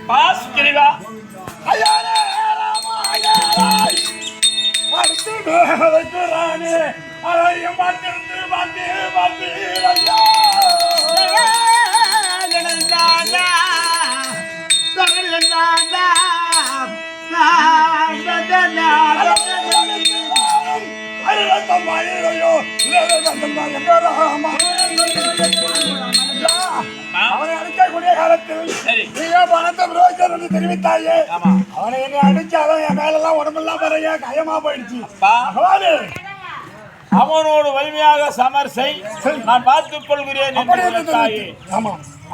Pass கிரிவா ஐயாரே ராமா ஐயாரே அடுத்து மேலத்துறானே அலையும் பாத்திருந்து பாத்தி பாத்தி ஐயா நடந்தாடா நடந்தாடா அவனை அடிக்கக்கூடிய காலத்தில் பணத்தை புரோஜர் என்று தெரிவித்தாயே அவனை என்னை அடிச்சாலும் என் மேலெல்லாம் உடம்பெல்லாம் வரைய கயமா போயிடுச்சு. அவனோடு வலிமையாக சமர்சை நான் பார்த்துக் கொள்கிறேன்.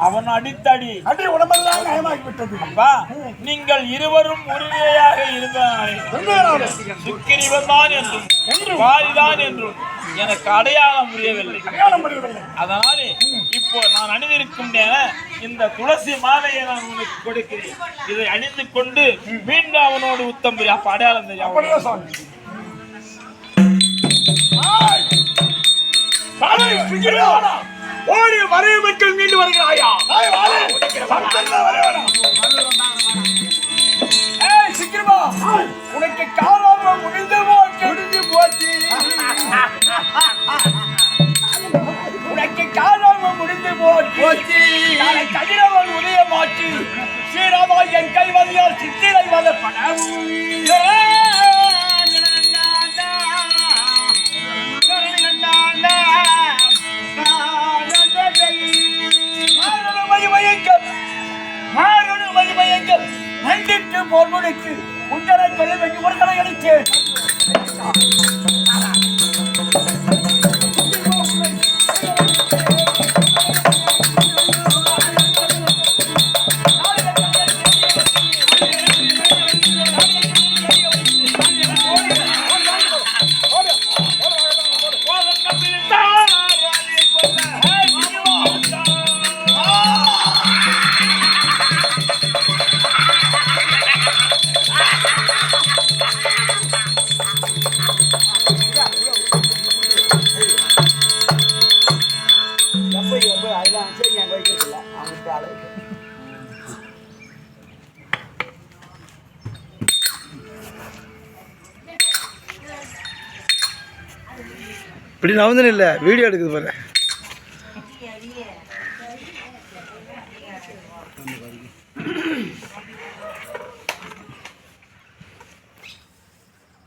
அவன் அடித்தடி அடி உடம்பெல்லாம் கயமாகி விட்டது. நீங்கள் இருவரும் உறுதியாக இருந்தாரே சுக்கிரிவன் தான் என்றும் வாரிதான் என்றும் எனக்கு அடையாளம் புரியவில்லை. அதனாலே இப்போ நான் அணிந்திருக்கும் இந்த துளசி மாலையை நான் உனக்கு கொடுக்கிறேன். இதை அணிந்து கொண்டு மீண்டும் அவனோடு உத்தம் புரிய. அப்ப அடையாளம் தெரியும். ஓடி வரையமைக்கு மீண்டு வருகிறாயா? உனக்கு காலம் முடிந்து போச்சு. உனக்கு காலம் முடிந்து போச்சு. கதிரவன் உதயமாச்சு. ஸ்ரீராமா என் கைவதியால் சித்திரை வத பணம் பொருளுக்கு உண்டரை கொள்ள வேண்டி ஒருகளை அடிச்சு இப்படி நவந்தன இல்லை வீடியோ எடுக்குது பாரு.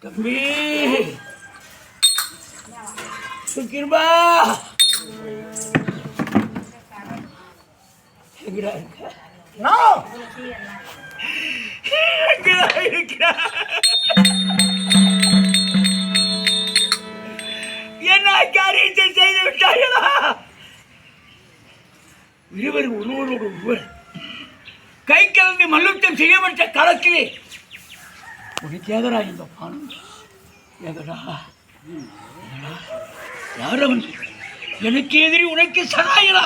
தம்பி சுக்கிர்பா எங்கடா இருக்க? என்ன காரியத்தை செய்து விட்டார்களா? இருவர் ஒருவரோடு ஒருவர் கை கலந்து மல்யுத்தம் செய்யப்பட்ட காலத்திலே உனக்கு எதரா இந்த பானம்? எதரா யார் அவன்? எனக்கு எதிரி உனக்கு சகாயரா?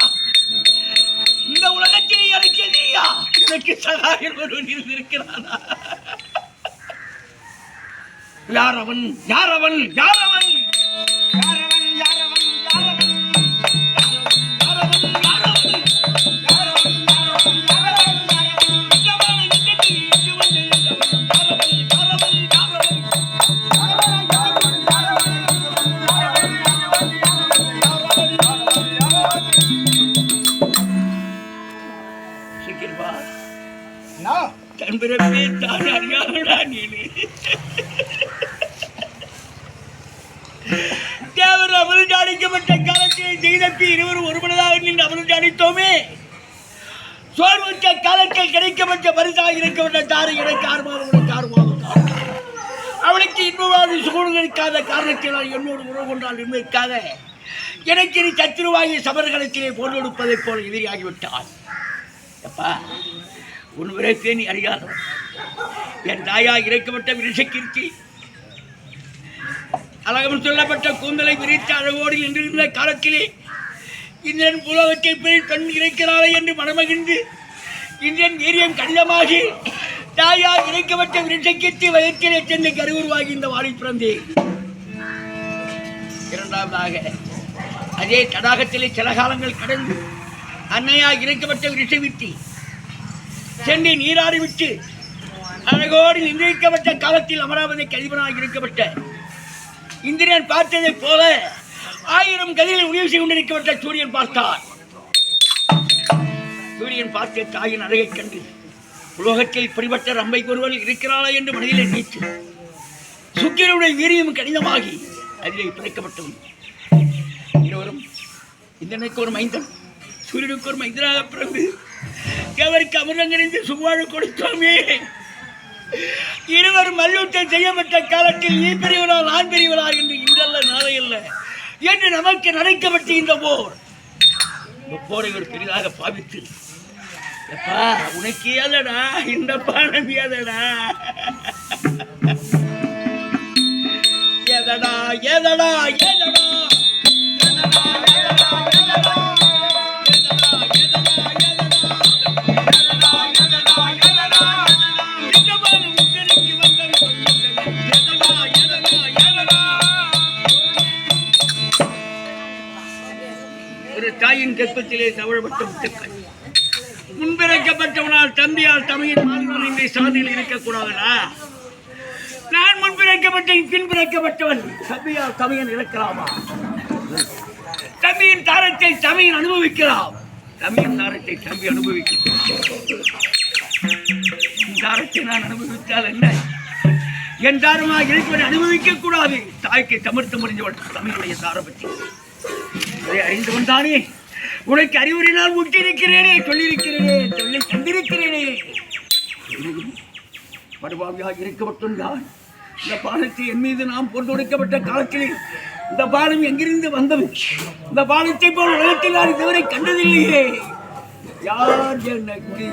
இந்த உலகத்திலே எனக்கு எதிரியா? உனக்கு சகாயர் ஒருவன் இருந்திருக்கிறானா? யார் அவன்? யார் அவன்? யார் அவன்? தேவர் அமர்ந்து அடிக்கப்பட்ட காலத்தில் ஜெயதப்பி இருவரும் ஒருமனதாக நின்று அமர்ந்து அடித்தோமே. சோர்வற்ற காலத்தில் கிடைக்கப்பட்ட பரிசாக இருக்கப்பட்ட தாரை எனக்கு ஆர்வம் அவனுக்கு இன்பமாக சூழ்நிலைக்காத காரணத்தினால் என்னோடு உறவு கொண்டால் இன்மைக்காக எனக்கு இனி சத்துருவாகிய சபர்களத்திலே போர் கொடுப்பதைப் போல எதிரியாகிவிட்டான். அப்பா உன் விரைப்பே நீ அறியாதவன். என் தாயா இறைக்கப்பட்ட விரிசக்கீர்த்தி அழகம் சொல்லப்பட்ட கூந்தலை விரித்த அழகோடு நின்றிருந்த காலத்திலே இந்திரன் புலவத்தை பெண் இறைக்கிறாளே என்று மனமகிழ்ந்து இந்திரன் வீரியம் கடிதமாகி தாயா இறைக்கப்பட்ட விரிசக்கீர்த்தி வயத்திலே சென்று கருவுருவாகி இந்த வாழை பிறந்தேன். இரண்டாவதாக அதே தடாகத்திலே சில காலங்கள் கடந்து அன்னையா இறைக்கப்பட்ட விரிசவித்தி சென்று நீராடிவிட்டு அழகோடு நிர்ணயிக்கப்பட்ட காலத்தில் அமராவதிக்கு அதிபனாக இருக்கப்பட்ட இந்திரன் பார்த்ததைப் போல 1000 கதிரில் உதவி செய்து கொண்டிருக்கப்பட்ட சூரியன் பார்த்தார். சூரியன் பார்த்த தாயின் அழகைக் கண்டு உலகத்தில் இப்படிப்பட்ட ரம்பை ஒருவள் இருக்கிறாளா என்று மனதிலே நீச்சு சுக்கிரனுடைய வீரியம் கடினமாகி அதிலே பிறக்கப்பட்டவன். இருவரும் இந்திரனுக்கு ஒரு மைந்தன் சூரியனுக்கு ஒரு மைந்தனாக பிறந்து அவருக்கு அமிர்தங்கறிந்து சுவாழ கொடுத்தோமே. இருவர் மல்யுத்தம் செய்யப்பட்ட காலத்தில் நீ பெரியவனா நான் பெரியவனா என்று இன்றல்ல நாளை அல்ல என்று நமக்கு நினைக்கப்பட்ட இந்த போரை ஒரு பெரிதாக பாவித்து எப்பா உனக்கு ஏதடா இந்த பாடம் ஏதடா ஏதடா ஏதடா ஏதடா தாயின் கற்பத்திலே தவழப்பட்ட முத்துக்கள் முன்பிறக்கப்பட்டவனால் தம்பியால் தமையின் மாணவன் இந்த சாதியில் இருக்கக்கூடாதா? நான் முன்பிறக்கப்பட்டேன் பின்பிறக்கப்பட்டவன் தம்பியால் தமையன் இறக்கலாமா? தம்பியின் தாரத்தை தமையன் அனுபவிக்கலாம். தம்பியின் தாரத்தை தம்பி அனுபவிக்கலாம். தாரத்தை நான் அனுபவித்தால் என்ன? என் தாரமாக இருப்பதை அனுபவிக்க கூடாது. தாய்க்கு தமிழ்த்து முடிஞ்சவன் தமிழுடைய தாரபத்தி அதை அறிந்து கொண்டானே உனக்கு அறிவுரையினால் முட்டிருக்கிறேனே சொல்லியிருக்கிறேனே சொல்லி தந்திருக்கிறேனே. படுபாவியாக இருக்கப்பட்டுள்ளான். இந்த பாலத்தை என் மீது நாம் போட்டு கொடுக்கப்பட்ட காலத்தில் இந்த பாலம் எங்கிருந்து வந்தது? இந்த பாலத்தை போல் உலகத்தில் நான் இதுவரை கண்டதில்லையே. யார் எனக்கு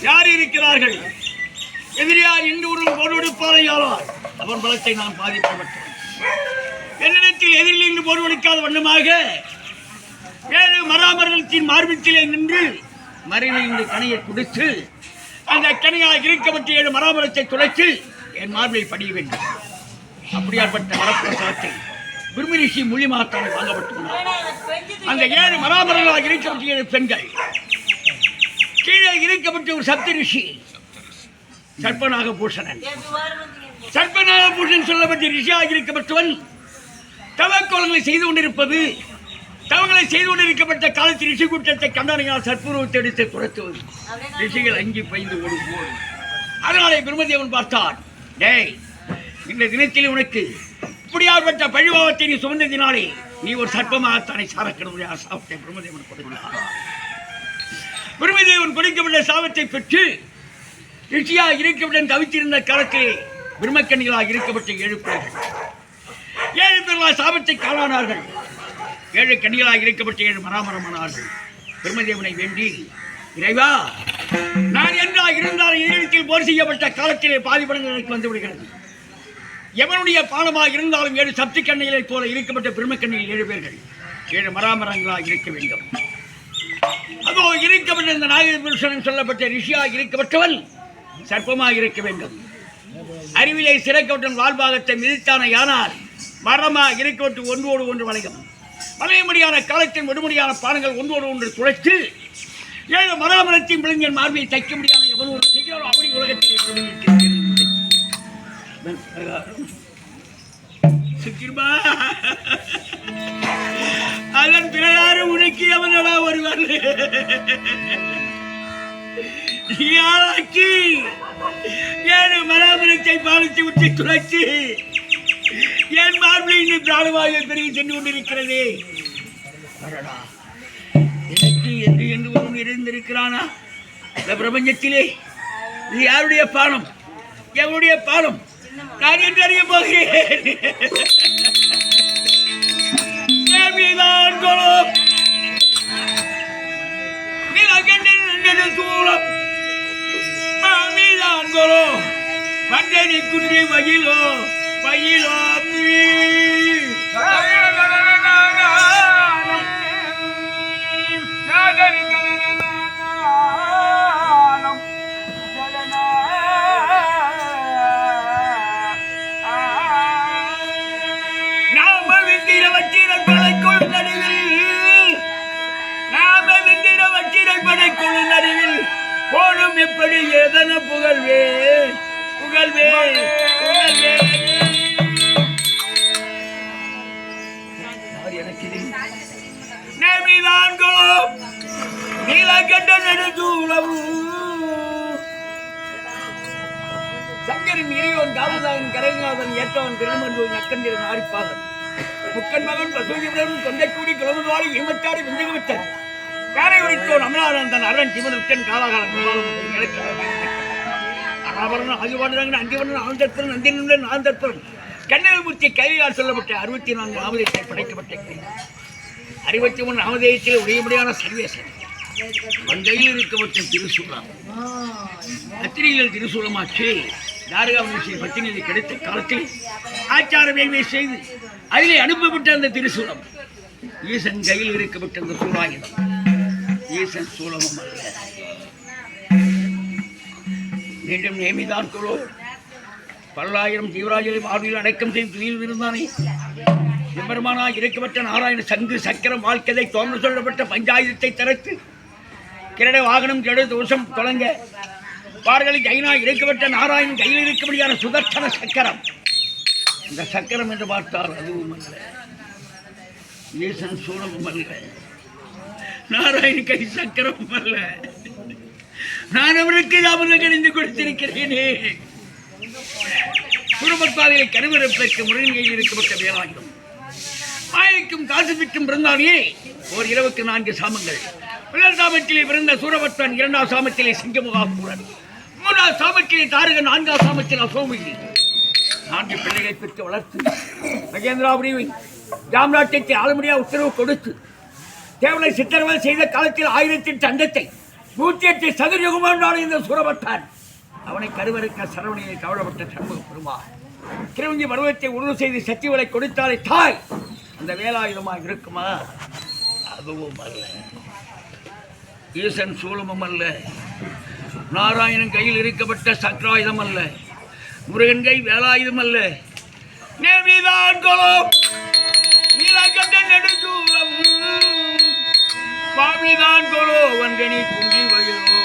யார் இருக்கிறார்கள்? எதிரியார் இன்று ஒரு போர்வெடுப்பாரையாளர் அவன் பலத்தை நான் பாதிக்கப்பட்டேன். என்னிடத்தில் எதிரில் இன்று போர்வெடுக்காத வண்ணமாக 7 மராமரத்தின் மார்பத்திலே நின்று மறைவில் இந்த கணையை கொடுத்து அந்த கணையால் இருக்கப்பட்ட 7 மராமரத்தை துளைத்து என் மார்பில் படிய வேண்டும். அப்படியாற்பட்ட வரப்பிரசாதத்தை பிரம்மரிஷி மூலியமாகத்தான் வாங்கப்பட்டுள்ளார். அந்த 7 மராமரங்களாக இருக்கப்பட்ட 7 பெண்கள் கீழே இருக்கப்பட்ட ஒரு சப்த ரிஷி சர்ப்பநாக பூஷணன். சர்ப்பநாக பூஷன் சொல்லப்பட்ட ரிஷியாக இருக்கப்பட்டவன் தவக்கோலங்களை செய்து கொண்டிருப்பது. தவங்களை செய்து கொண்டிருக்கப்பட்ட காலத்தில் ரிஷி கூட்டத்தை கண்டனையால் சற்புருவத்தை எடுத்து துரத்துவது. ரிஷிகள் அங்கி பயந்து ஓடுவோம். அதனாலே பிரம்மதேவன் பார்த்தார், டேய் இந்த தினத்தில் உனக்கு இப்படியாற்பட்ட பழிவாவத்தை நீ சுமந்ததினாலே நீ ஒரு சர்ப்பமாகத்தானே சாரக்கணுடைய சாபத்தை பிரம்மதேவன் கொடுக்கிறார். பிரம்மதேவன் கொடுக்கப்பட்ட சாபத்தை பெற்று ரிஷியாக இருக்கப்பட்ட தவித்திருந்த காலத்திலே பிரம்மக்கண்ணிகளாக இருக்கப்பட்ட 7 பேர்கள் 7 பேர்களால் சாபத்தை காணானார்கள். 7 கண்ணிகளாக இருக்கப்பட்ட 7 மராமரமானார்கள். பிரம்மதேவனை வேண்டி, இறைவா நான் என்றாக இருந்தால் இதயத்தில் போர் செய்யப்பட்ட காலத்திலே பாதிப்படங்கள் எனக்கு வந்து விடுகிறது. எவனுடைய பானமாக இருந்தாலும் 7 சப்தி கண்ணிகளைப் போல இருக்கப்பட்ட பிரம்மக்கண்ணிகள் 7 பேர்கள் 7 மராமரங்களாக இருக்க வேண்டும். அதோ இருக்கப்பட்ட இந்த நாகபுருஷன் சொல்லப்பட்ட ரிஷியாக இருக்கப்பட்டவன் சர்ப்பமாக இருக்க வேண்டும். அறிவிலை சிறைக்கப்பட்ட வாழ்பாகத்தை மிதித்தான யானால் மரமாக இருக்கப்பட்டு ஒன்றோடு ஒன்று வளையும். மலையமடியான காலத்தின் விடுமுடியான பாடங்கள் ஒன்றோடு ஒன்று துளைத்து 7 மராமரத்தின் விலங்கின் மார்பை தைக்க முடியாத எவன் ஒரு செய்கிறாரோ அப்படி உலகத்தில் சுக்கிரமா அதன் பிரகாரம் உனக்கு எவனடா வருவார் யாராக்கி 7 மராமரத்தை பாலித்து விட்டு துளைத்து என் மார்பில் இன்னும் பிராணவாயு பெருகி சென்று கொண்டிருக்கிறது. எனக்கு என்று ஒன்று இருந்திருக்கிறானா இந்த பிரபஞ்சத்திலே? இது யாருடைய பானம், எவருடைய பானம்? நான் என்று அறிய போகிறேன். பந்தனி குன்றி வகிலோ வகிலோ போலும் எப்படி எதன புகழ்வே புகழ்வே புகழ்வே நேமிதான்களோ நீலகண்ட நெடுஞ்சூழவு சங்கரின் இறைவன் காமதாவின் கரைநாதன் ஏற்றவன் திருமன்றுவின் நக்கந்திரன் ஆரிப்பாதன் முக்கன் மகன் பசுவிடன் தொண்டைக்கூடி கிளம்புவாரி இமத்தாடி விந்துவிட்டார் காரை உரித்தோன் அமலானந்தன் அரண் சிவனுக்கன் காலாகாலம் அனாபரணம் ஆதிவாடுறாங்க அந்திவண்ணன் ஆந்தற்பன் நந்தினுடன் ஆந்தற்பன் கண்ணல் மூர்த்தி கையால் சொல்லப்பட்ட 64 நாமதேயத்தை படைக்கப்பட்ட 63 நாமதேயத்தில் உடையபடியான சர்வேசன் வந்தையில் இருக்கப்பட்ட திருசூலம் அத்திரிகள் திருசூலமாச்சு தாரகாவணி பத்தினியை கிடைத்த காலத்தில் ஆச்சார வேள்வியை செய்து அதிலே அனுப்பப்பட்ட அந்த திருசூலம் ஈசன் கையில் இருக்கப்பட்ட அந்த சூலாயுதம் ஈசன் சூலமும் அல்ல. மீண்டும் நேமிதான் குழு பல்லாயிரம் ஜீவராஜரை வாழ்வில் அடக்கம் செய்து துயில் இருந்தானே எம்பெருமானாய் இருக்கப்பட்ட நாராயண சங்கு சக்கரம் வாழ்க்கதை தோன்று சொல்லப்பட்ட பஞ்சாயுதத்தை திறத்து கிரட வாகனம் கெடு தோஷம் தொடங்க பார்களுக்கு ஜெயினாய் இருக்கப்பட்ட நாராயணன் கையில் இருக்கபடியான சுதர்சன சக்கரம். இந்த சக்கரம் என்று பார்த்தால் அதுவும் அல்ல, ஈசன் சூலமும் அல்ல, நாராயண கை சக்கரமும் அல்ல. நான் அவனுக்கு அமிர்தம் கணிந்து கொடுத்திருக்கிறேனே. குடும்பத்தாரியை கருவறுப்பதற்கு முருகன் இருக்கப்பட்ட வேலாயுதம் மாயைக்கும் காசு விட்டும் பிறந்தானே ஓர் 24 சாமங்கள். முதல் சாமத்திலே பிறந்த சூரபத்மன், 2ஆம் சாமத்திலே சிங்கமுகாசூரன், 3ஆம் சாமத்திலே தாரகன், 4ஆம் சாமத்தில் அசோமிகி 4 பிள்ளைகளை பெற்று வளர்த்து மகேந்திராபுரி ஜாம்ராட்டியத்தை ஆளுமடியாக உத்தரவு கொடுத்து தேவனை சித்திரவதை செய்த காலத்தில் 1008 அண்டத்தை 108 சதுரயுகமானாலும் இந்த சூரபத்மன் அவனை கருவறுக்க சரவணையை கவலைப்பட்ட சண்முக பெருமாள் திருவஞ்சி பருவத்தை உருவு செய்து சத்தியவளை கொடுத்தாலே தாய் அந்த வேலாயுதமாக இருக்குமா? அதுவும் அல்ல, ஈசன் சூலமும் அல்ல, நாராயணன் கையில் இருக்கப்பட்ட சக்கராயுதம் அல்ல, முருகன் கை வேலாயுதம் அல்ல. நேமிதான் கோலம் நீலகண்ட நெடுஞ்சூலம் சுவாமிதான் கோலோ வந்தனி குன்றி வயிலோ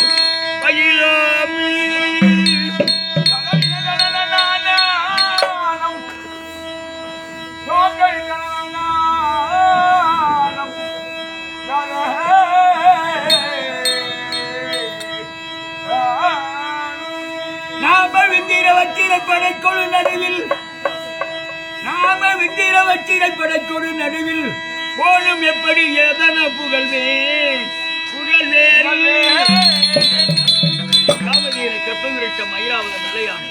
வயிலோ நாம வித்திர படைக்கொழு நடுவில், நாம வித்திர படைக்கொழு நடுவில் போலும் எப்படி எதன புகழ்வே புகழ்வே. காமதீர கப்பவிருட்ட மயிராவத நிலையானை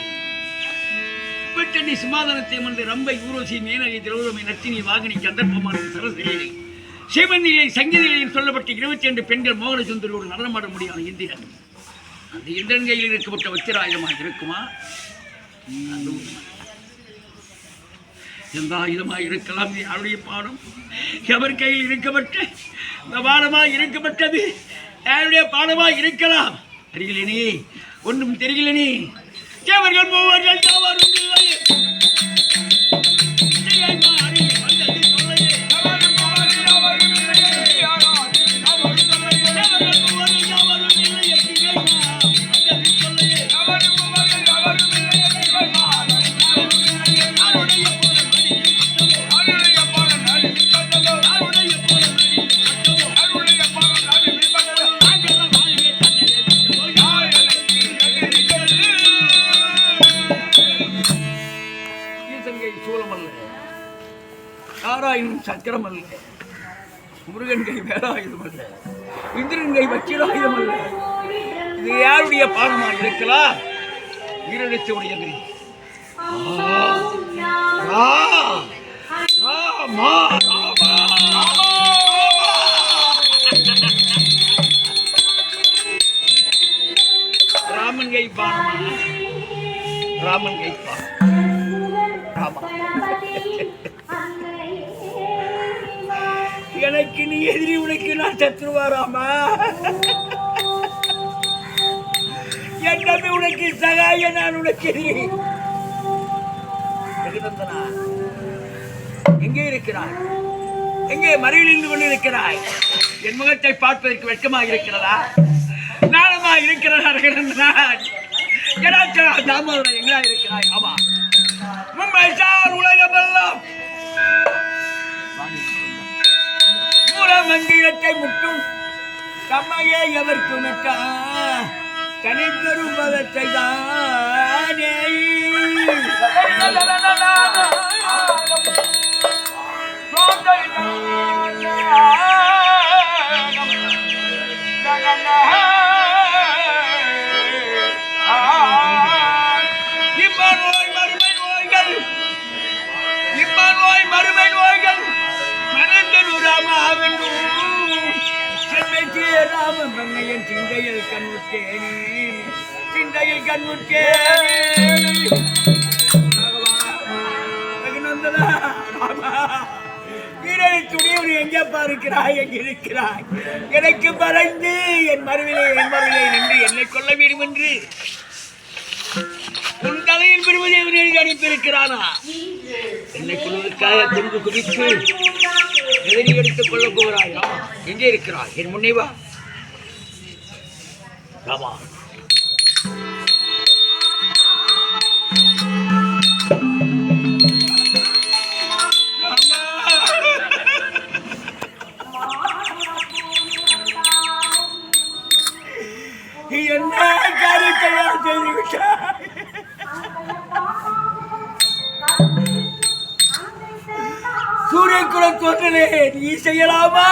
விட்டணி சிமாதானத்தை மன்று ரம்பை ஊரோசி மேனகை திரௌதமை நத்தினி வாகினி கந்தர்ப்பமான சரசேரி சிவநிலை சங்கீதிலையும் சொல்லப்பட்ட 22 பெண்கள் மோகன சுந்தரோடு நடனமாட முடியாத இந்திரன். அந்த இந்திரன் கையில் இருக்கப்பட்ட வச்சிராயுதமாக இருக்குமா? எந்த ஆயுதமாக இருக்கலாம்? யாருடைய பாடம்? எவர் கையில் இருக்கப்பட்ட இந்த பாடமாக இருக்கப்பட்டது யாருடைய பாடமாக இருக்கலாம்? தெரியலனே, ஒன்றும் தெரியலனே. தேவர்கள் மூவர்கள் யாவரும் இல்லை. யாராயினும் சக்கரம் அல்ல, முருகன் கை வேலாயுதம் அல்ல, இந்திரன் கை வச்சிராயுதம் அல்ல. இது யாருடைய பாடமாக இருக்கலாம்? வீரனுடைய ராமன் கை பாடமா? ராமன் கை எனக்கு நீ எதிரி, உனக்கு நான் சத்ருவா ராமா? என் தம்பி உனக்கு சகாய, நான் உனக்கு எதிரி. ரகுநந்தனா, எங்கே இருக்கிறாய்? எங்கே மறைவில் இருந்து கொண்டு இருக்கிறாய்? என் முகத்தை பார்ப்பதற்கு வெட்கமாக இருக்கிறதா? நாளமாக இருக்கிறதா? ரகுநந்தனா, தாமோதரன் எங்களா இருக்கிறாய்? ஆமா, மும்பை சார் உலகமெல்லாம் மூலமந்திரத்தை முட்டும் தம்மையே எவர்க்கு மெட்டா தனிப்பெரும் பதத்தை தானே. இம்மாநோய் மறுமை நோய்கள் மனந்தனுராமாவென்றும் சென்மைக்கு ராமன் மங்கையன் சிந்தையில் கண்ணுற்றேனே, சிந்தையில் கண்ணுற்றேனே. ரகுநந்தனா, வீரனை துணியவன் எங்கேப்பா இருக்கிறாய்? எங்கே இருக்கிறாய்? எனக்கு மறைந்து என் மறுவிலை நின்று என்னை கொள்ள வேண்டும் என்று உன் தலையில் பெருமதேவன் எழுதி அனுப்பியிருக்கிறானா? என்னை கொள்வதற்காக குண்டு குதித்து எதிரி எடுத்துக் கொள்ளப் போகிறாயா? எங்கே இருக்கிறாய்? என் முன்னே வா. ராமா, என்ன காரியத்தை செய்து விட்டாய்? சூரியகுல தோன்றலே, நீ செய்யலாமா?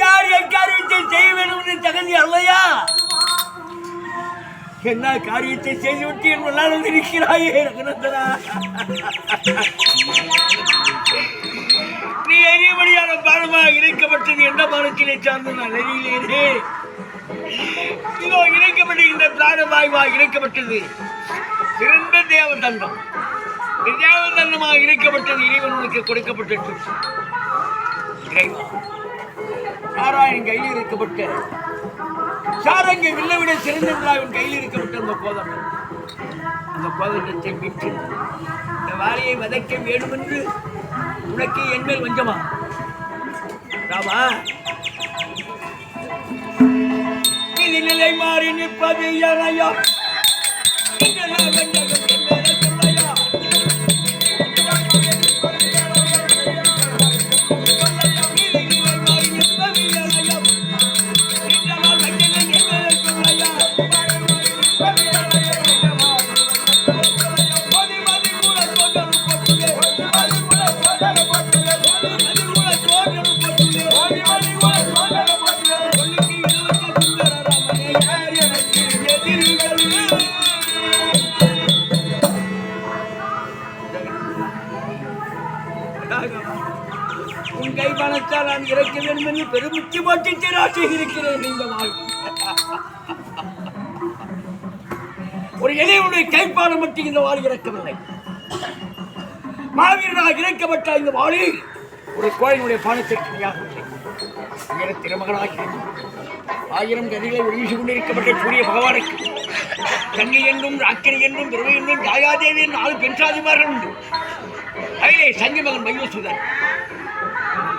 யார் என் காரியத்தை செய்ய வேண்டும் என்று தகுதி அல்லையா? என்ன காரியத்தை செய்துவிட்டு என் முன்னால் இருக்கிறாயே ரகுநந்தனா? நீ எரிமடியான பானமாக இணைக்கப்பட்டது எந்த பானத்திலே சார்ந்த நான் எரியிலேனே. இதோ இணைக்கப்பட்ட இந்த பிராணவாயுவாக இணைக்கப்பட்டது சிறந்த தேவதண்டம். தேவதண்டமாக இணைக்கப்பட்டது இறைவன் உனக்கு கொடுக்கப்பட்டது. நாராயணன் கையில் இருக்கப்பட்ட சாரங்க வில்லை விட சிறந்த விழாவின் கையில் இருக்கப்பட்ட அந்த கோதண்டம், அந்த கோதண்டத்தை விட்டு இந்த வாரியை வதைக்க வேண்டும் என்று உனக்கு என் மேல் வஞ்சமா? ராமா, இது நிலை மாறி நிற்பது யாரையா? உன் கை பணத்தால் நான் இறக்க வேண்டும் என்று பெருமுத்தி போட்டு நான் செய்திருக்கிறேன். இந்த வாழ்க்கை ஒரு இளையனுடைய கைப்பாடம் மட்டும் இந்த வாழ் இறக்கவில்லை. மாவீரனாக இறக்கப்பட்ட இந்த வாளில் ஒரு கோயிலுடைய பானத்திற்கு திருமகனாகி 1000 கதிகளை ஒளிவீசிக் கொண்டிருக்கப்பட்ட சூரிய பகவானுக்கு கண்ணி என்றும் ராக்கினி என்றும் துருவை என்றும் ஜாயாதேவி 4 பெண் சாதிமார்கள் உண்டு. அதிலே சங்கி மகன் மையோசுதன்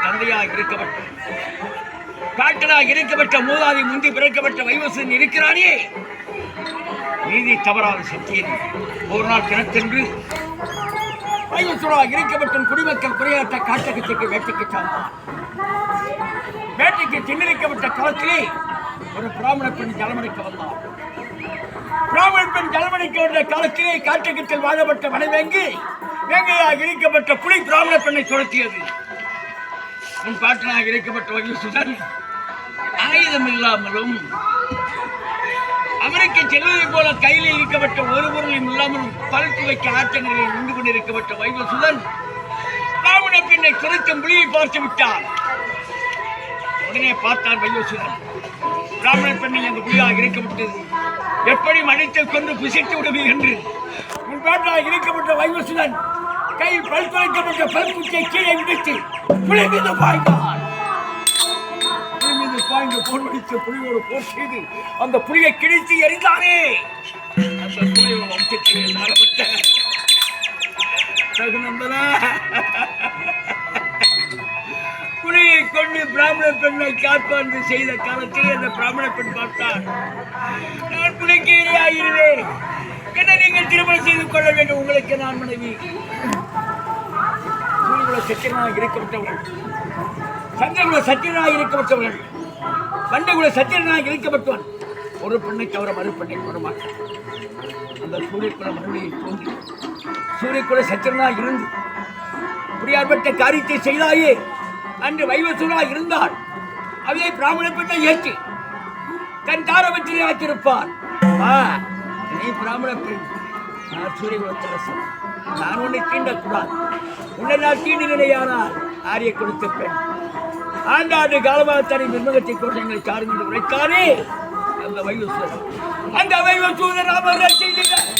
தந்தையாக இருக்கப்பட்ட காட்டனாக இருக்கப்பட்ட மூதாதி முந்தி பிறக்கப்பட்ட வைவசன் இருக்கிறானே, நீதி தவறாத சத்தியன் ஒரு நாள் தினத்தென்று வைவசனாக இருக்கப்பட்ட குடிமக்கள் குறையாட்ட காட்டகத்துக்கு வேட்டைக்கு சார்ந்தார். வேட்டைக்கு திண்ணிருக்கப்பட்ட காலத்திலே ஒரு பிராமண பெண் ஜலமடைக்க வந்தார். பிராமண பெண் கல்வனைக்கு வந்த காலத்திலே காட்டுக்கத்தில் வாழப்பட்ட மனைவேங்கி வேங்கையாக இருக்கப்பட்ட புலி பிராமண பெண்ணை துரத்தியது. உன் பாட்டனாக இருக்கப்பட்ட வைகுசுதன் ஆயுதம் இல்லாமலும் அவருக்கு செல்வதை போல கையில் இருக்கப்பட்ட ஒரு பொருளும் இல்லாமலும் பழுத்து வைக்க ஆற்றங்களில் நின்று கொண்டிருக்கப்பட்ட வைகுசுதன் பிராமண பெண்ணை துரைத்தும் புலியை பார்த்து விட்டார். உடனே பார்த்தார் வைகுசுதன், பிராமண பெண்ணை அந்த புலியாக இருக்கப்பட்டது எப்படி மனிதத்தை கொண்டு புசித்து விடுவது என்று முன்பாட்டாக இருக்கப்பட்ட வைகுசுதன் கையில் பழுத்து வைக்கப்பட்ட பல்குச்சியை கீழே விடுத்து புலி மீது பாய்ந்தார். புலி மீது பாய்ந்து போர் வடித்து புலியோடு போர் செய்து அந்த புலியை கிழித்து எறிந்தாரே. அந்த புலியோட வம்சத்திலே நாளப்பட்ட ரகுநந்தனா புலியை கொண்டு பிராமண பெண்ணை காப்பாந்து செய்த காலத்திலே அந்த பிராமண பெண் பார்த்தார், நான் புலிக்கு இரையாகிறேன், என்ன நீங்கள் திருமணம் செய்து கொள்ள வேண்டும், உங்களுக்கு நான் மனைவி. சூரியகுல சத்திரனாக இருக்கப்பட்டவர்கள், சந்திரகுல சத்திரனாக இருக்கப்பட்டவர்கள், பண்டகுல சத்திரனாக இருக்கப்பட்டவன் ஒரு பெண்ணை தவிர மறு பெண்ணை கோர மாட்டான். அந்த சூரியகுல மறுமையை தோன்றி சூரியகுல சத்திரனாக இருந்து புரியாற்பட்ட காரியத்தை செய்தாயே அன்று வைவசூராக இருந்தால் அதே பிராமண பெண்ணை ஏற்றி தன் தாரபத்திரை ஆக்கியிருப்பார். நீ பிராமண பெண், நான் சூரியகுலத்தரசன், நான் உன்னை தீண்டக்கூடாது, உன்னை நான் தீண்டினையானால் ஆரிய கொடுத்த பெண் ஆண்டாண்டு காலமாக தனி நிர்மகத்தை கொண்டு எங்களை சார்ந்து உரைத்தாரே அந்த வைவசூரன். அந்த வைவசூரன் அவர் செய்தார்.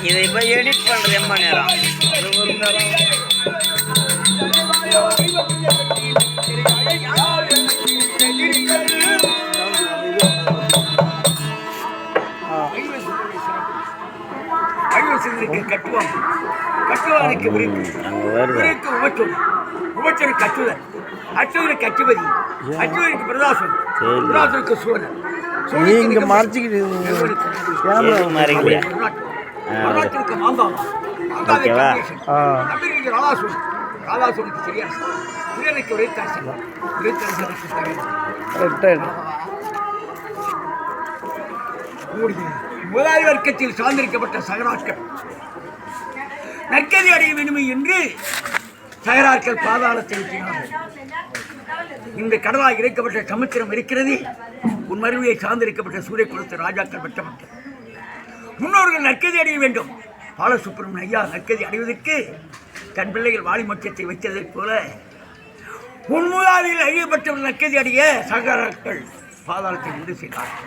இதை இப்போ எடிட் பண்ணுறேன் எம்மா நேரம் ஒரு நேரம் கட்டுவான் கட்டுவானுக்கு உபச்சொரு கட்டுதல், அச்சுவனுக்கு அச்சுபதி, அச்சுவனுக்கு பிரதாசன், பிரதாசனுக்கு சூழல், நீங்க மறைச்சிக்கிட்டு மாந்தாவுக்கு ராதாசூன், ராதாசூனுக்கு சிறியரசன், சிறியனுக்கு விரைத்தரசன், விரைத்தரசனுக்கு முதலாளி வர்க்கத்தில் சார்ந்திருக்கப்பட்ட சகராட்கள் நற்கதி அடைய வேண்டுமே என்று சகராட்கள் பாதாளத்தை ஊற்றினார்கள். இந்த கடலாக இறைக்கப்பட்ட சமுத்திரம் இருக்கிறது. உன் மருவியை சார்ந்திருக்கப்பட்ட சூரிய குலத்து ராஜாக்கள் வெட்டப்பட்ட முன்னோர்கள் நற்கதி அடைய வேண்டும். பாலசுப்ரமணியன் ஐயா நற்கதி அடைவதற்கு தன் பிள்ளைகள் வாலி மோட்சத்தை வைத்ததைப் போல உன் முதலாளியில் அழியப்பட்டவர்கள் நற்கதி அடைய சகராட்கள் பாதாளத்தை உண்டு செய்தார்கள்.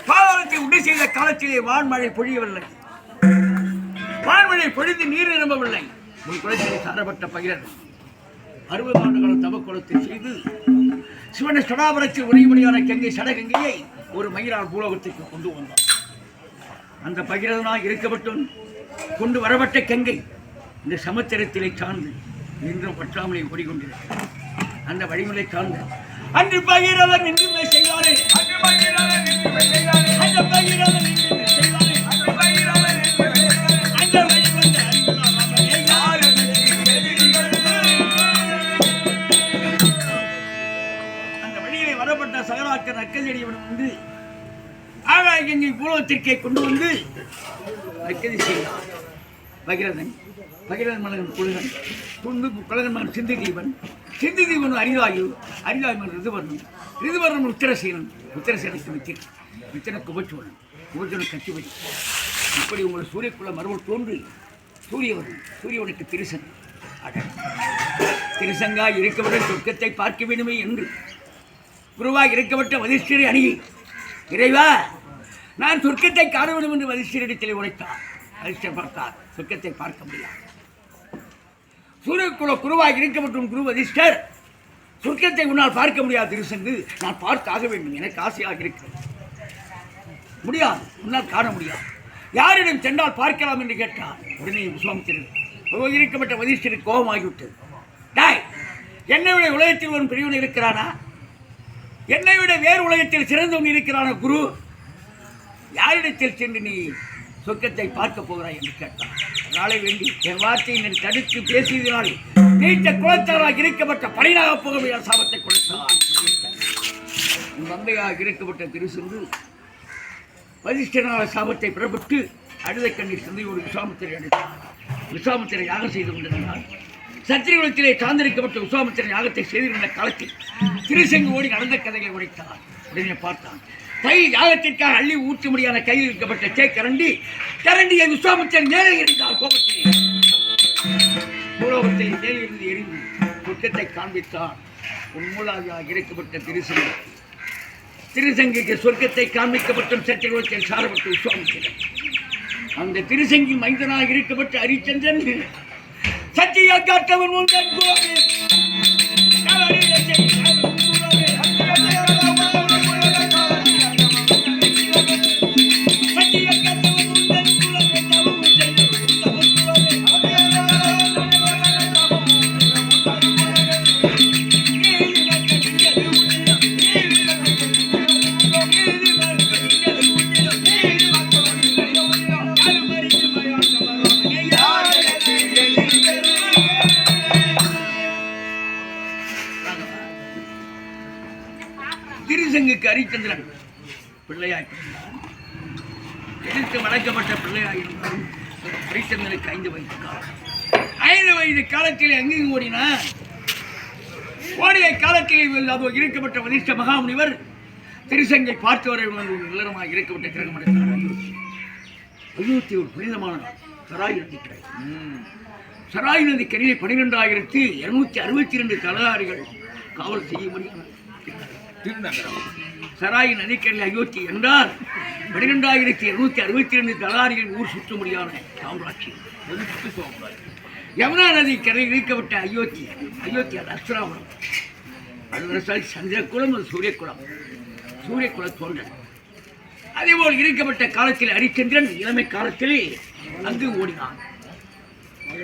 பாதாளத்தை உண்டு செய்த காலத்திலே வான்மழை பொழியவில்லை, வான்மழை பொழிந்து நீர் நிரம்பவில்லை. உன் குலத்திலே சாரப்பட்ட பகிரன் 60 ஆண்டுகள் தவக்குளத்தை செய்து சிவன சடாபரத்தில் உரையும்படியான கங்கை சடகங்கையை ஒரு மயிலால் பூலோகத்திற்கு கொண்டு வந்தார். அந்த பகிரனாக இருக்கப்பட்டவன் கொண்டு வரப்பட்ட கங்கை இந்த சமுத்திரத்திலே சார்ந்து இன்றும் பற்றாமலை ஓடிக்கொண்டிருக்கிறார். அந்த வழிமுறை சார்ந்த அன்று பகிரவன் என்றுமே செய்வாரே, அன்று பகிரவன் என்றுமே செய்வாரே, அந்த பகிரவன் என்றுமே செய்வாரே, அந்த பகிரவன் என்றுமே செய்வாரே, அந்த வழிவந்த அன்புநாமமே யாரும் அந்த வழியிலே வரப்பட்ட சகராக்க நற்கதியடிவன் வந்து ஆகாய கங்கை பூலோகத்திற்கே கொண்டு வந்து நற்கதி செய்தார். பகிரதன், பகிரதன் மகன் குலகன், குலகன் மகன் சிந்துதீபன், சிந்துதீபன் அரிதாயு, அரிதாயு மகன் ரிதுவர்ணன், ரிதுவர்ணன் உத்திரசேனன், உத்திரசேனுக்கு மித்திரன், மித்திரனுக்கு உபச்சுவன், உபச்சுவனுக்கு கச்சிபதி. இப்படி உங்கள் சூரியக்குள்ள மறுபடியும் தோன்றி சூரியவன், சூரியவனுக்கு திருசன். திருசங்கா இருக்கப்பட்ட சொர்க்கத்தை பார்க்க வேண்டுமே என்று குருவாக இருக்கப்பட்ட வதிஷ்டரை அணுகி, இறைவா நான் சொர்க்கத்தை காண வேண்டும் என்று வதிஷ்டரிடத்தில் உரைத்தார். வதிஷ்டர் பார்த்தார், சொர்க்கத்தை பார்க்க முடியாது. சூரியக்குள்ள குருவாக இருக்கப்பட்ட குரு வதிஷ்டர், சொர்க்கத்தை உன்னால் பார்க்க முடியாது திருசங்கு, நான் பார்த்தாக வேண்டும், எனக்கு ஆசையாக இருக்கிறது. முடியாது, உன்னால் காண முடியாது. யாரிடம் சென்றால் பார்க்கலாம் என்று கேட்டார். உடனே விஸ்வாமித்திரர் இருக்கப்பட்ட வதிஷ்டருக்கு கோபமாகிவிட்டது. டாய், என்னை விட உலகத்தில் ஒரு பெரியவன் இருக்கிறானா? என்னை விட வேறு உலகத்தில் சிறந்தவன் இருக்கிறான குரு, யாரிடத்தில் சென்று நீ சொர்க்கத்தை பார்க்க போகிறாய் என்று கேட்டான். அதனாலே வேண்டி என் வார்த்தையை நீ தடுத்து பேசியதனால் நீட்ட குலத்தாராக இருக்கப்பட்ட படையாக போக சாபத்தை கொடுத்தான். தந்தையாக இருக்கப்பட்ட திருசெந்து வசிஷ்டனால சாபத்தை புறப்பட்டு அழுத கண்ணீர் சந்தையோடு விஸ்வாமித்திரை அடைத்தார். விஸ்வாமித்திரை யாகம் செய்து கொண்டிருந்தார். சத்திரிகுலத்திலே சார்ந்திருக்கப்பட்ட விஸ்வாமித்திரை யாகத்தை செய்திருந்த காலத்தில் திருசெங்கு ஓடி நடந்த கதைகளை உடைத்தார். உடனே பார்த்தான், கை யாகத்திற்காக அள்ளி ஊற்றும்படியான கையில் இருக்கப்பட்ட கரண்டி கரண்டியை விஸ்வாமித்திரன் மேலே எறிந்தார். கோபத்தில் பூலோகத்தை மேலிருந்து எரிந்து சொர்க்கத்தை காண்பித்தார். உன்மூலாவியாக இருக்கப்பட்ட திருசங்கிக்கு சொர்க்கத்தை காண்பிக்கப்பட்டும் சத்திரிகுலத்தில் சாரப்பட்ட விஸ்வாமித்திரன் அந்த திருசங்கின் மைந்தனாக இருக்கப்பட்ட ஹரிச்சந்திரன் சத்தியா காட்டவன் உங்கள் திருசங்குக்கு ஹரிச்சந்திரன் பிள்ளையாய் எதிர்த்து வளர்க்கப்பட்ட பிள்ளையாய் இருந்தாலும் ஹரிச்சந்திரனுக்கு 5 வயது காலம். 5 வயது காலத்தில் எங்கேயும் ஓடினார். ஓடிய காலத்தில் அது இருக்கப்பட்ட வசிஷ்ட மகாமுனிவர் திருசங்கை பார்த்து வர நிலரமாக இருக்கப்பட்ட கிரகமடைந்தார். அயோத்தி ஒரு புனிதமான சராய் நதி கிடை. சராய் நதி கரையில் 12,262 தலதாரிகள் காவல் செய்யும்படியான சராய் நதிக்கரையில் அயோத்தி என்றால் 12,262 தலாரிகள் ஊர் சுற்றும்படியான சாம்ராஜ்யம். யமுனா நதி கரையில் இருக்கப்பட்ட அயோத்தி அது அஸ்ராவரம். அது சந்திரகுலம், அது சூரியகுல தோன்றல். அதேபோல் இருக்கப்பட்ட காலத்தில் ஹரிச்சந்திரன் இளமை காலத்தில் அங்கு ஓடினான்.